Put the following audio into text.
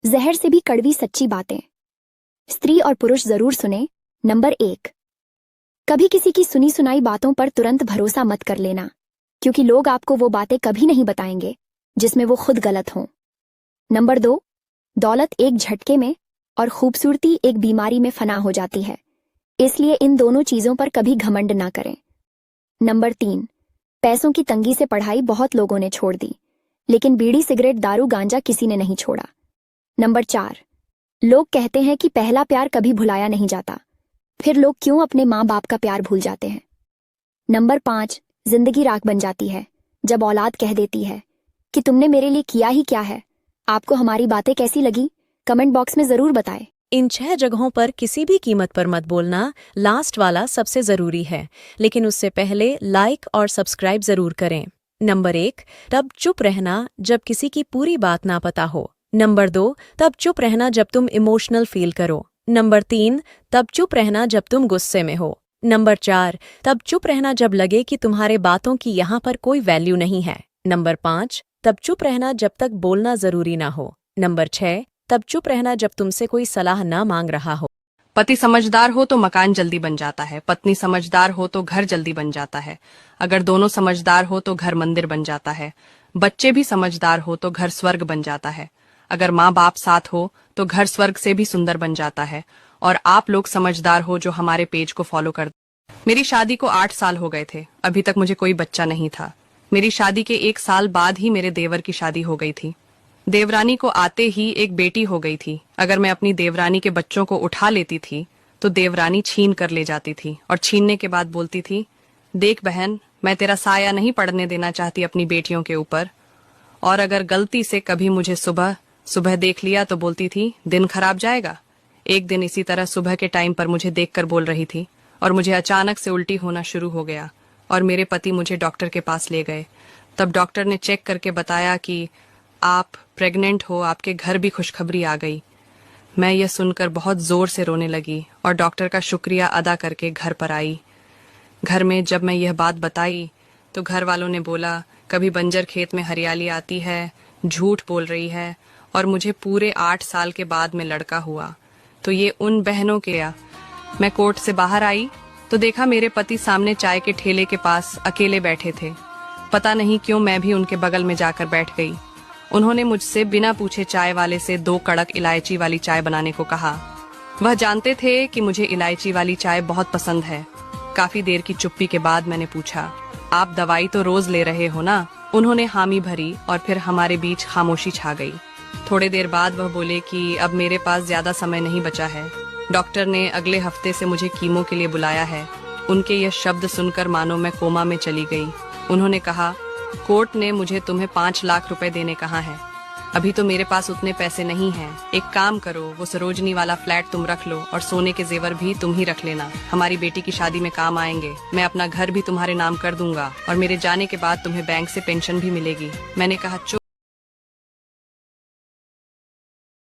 जहर से भी कड़वी सच्ची बातें। स्त्री और पुरुष जरूर सुने। नंबर 1, कभी किसी की सुनी सुनाई बातों पर तुरंत भरोसा मत कर लेना, क्योंकि लोग आपको वो बातें कभी नहीं बताएंगे जिसमें वो खुद गलत हों। नंबर 2, दौलत एक झटके में और खूबसूरती एक बीमारी में फना हो जाती है, इसलिए इन दोनों चीजों पर कभी घमंड ना करें। नंबर 3, पैसों की तंगी से पढ़ाई बहुत लोगों ने छोड़ दी, लेकिन बीड़ी सिगरेट दारू गांजा किसी ने नहीं छोड़ा। नंबर 4, लोग कहते हैं कि पहला प्यार कभी भुलाया नहीं जाता, फिर लोग क्यों अपने माँ बाप का प्यार भूल जाते हैं। नंबर 5, जिंदगी राख बन जाती है जब औलाद कह देती है कि तुमने मेरे लिए किया ही क्या है। आपको हमारी बातें कैसी लगी, कमेंट बॉक्स में जरूर बताएं। इन 6 जगहों पर किसी भी कीमत पर मत बोलना, लास्ट वाला सबसे जरूरी है, लेकिन उससे पहले लाइक और सब्सक्राइब जरूर करें। नंबर 1, तब चुप रहना जब किसी की पूरी बात ना पता हो। नंबर 2, तब चुप रहना जब तुम इमोशनल फील करो। नंबर 3, तब चुप रहना जब तुम गुस्से में हो। नंबर 4, तब चुप रहना जब लगे कि तुम्हारे बातों की यहाँ पर कोई वैल्यू नहीं है। नंबर 5, तब चुप रहना जब तक बोलना जरूरी ना हो। नंबर 6, तब चुप रहना जब तुमसे कोई सलाह ना मांग रहा हो। पति समझदार हो तो मकान जल्दी बन जाता है, पत्नी समझदार हो तो घर जल्दी बन जाता है, अगर दोनों समझदार हो तो घर मंदिर बन जाता है, बच्चे भी समझदार हो तो घर स्वर्ग बन जाता है, अगर माँ बाप साथ हो तो घर स्वर्ग से भी सुंदर बन जाता है। और आप लोग समझदार हो जो हमारे पेज को फॉलो कर। मेरी शादी को 8 साल हो गए थे, अभी तक मुझे कोई बच्चा नहीं था। मेरी शादी के 1 साल बाद ही मेरे देवर की शादी हो गई थी। देवरानी को आते ही एक बेटी हो गई थी। अगर मैं अपनी देवरानी के बच्चों को उठा लेती थी तो देवरानी छीन कर ले जाती थी और छीनने के बाद बोलती थी, देख बहन, मैं तेरा साया नहीं पड़ने देना चाहती अपनी बेटियों के ऊपर। और अगर गलती से कभी मुझे सुबह सुबह देख लिया तो बोलती थी, दिन खराब जाएगा। एक दिन इसी तरह सुबह के टाइम पर मुझे देखकर बोल रही थी और मुझे अचानक से उल्टी होना शुरू हो गया और मेरे पति मुझे डॉक्टर के पास ले गए। तब डॉक्टर ने चेक करके बताया कि आप प्रेग्नेंट हो, आपके घर भी खुशखबरी आ गई। मैं यह सुनकर बहुत जोर से रोने लगी और डॉक्टर का शुक्रिया अदा करके घर पर आई। घर में जब मैं यह बात बताई तो घर वालों ने बोला, कभी बंजर खेत में हरियाली आती है, झूठ बोल रही है। और मुझे पूरे 8 साल के बाद में लड़का हुआ। तो ये उन बहनों के मैं कोर्ट से बाहर आई तो देखा मेरे पति सामने चाय के ठेले के पास अकेले बैठे थे। पता नहीं क्यों मैं भी उनके बगल में जाकर बैठ गई। उन्होंने मुझसे बिना पूछे चाय वाले से 2 कड़क इलायची वाली चाय बनाने को कहा। वह जानते थे कि मुझे इलायची वाली चाय बहुत पसंद है। काफी देर की चुप्पी के बाद मैंने पूछा, आप दवाई तो रोज ले रहे हो ना? उन्होंने हामी भरी और फिर हमारे बीच खामोशी छा गई। थोड़ी देर बाद वह बोले कि अब मेरे पास ज्यादा समय नहीं बचा है, डॉक्टर ने अगले हफ्ते से मुझे कीमो के लिए बुलाया है। उनके यह शब्द सुनकर मानो मैं कोमा में चली गई। उन्होंने कहा, कोर्ट ने मुझे तुम्हें 5 लाख रुपए देने कहा है। अभी तो मेरे पास उतने पैसे नहीं हैं। एक काम करो, वो सरोजनी वाला फ्लैट तुम रख लो और सोने के जेवर भी तुम ही रख लेना, हमारी बेटी की शादी में काम आएंगे। मैं अपना घर भी तुम्हारे नाम कर दूंगा और मेरे जाने के बाद तुम्हें बैंक से पेंशन भी मिलेगी। मैंने कहा,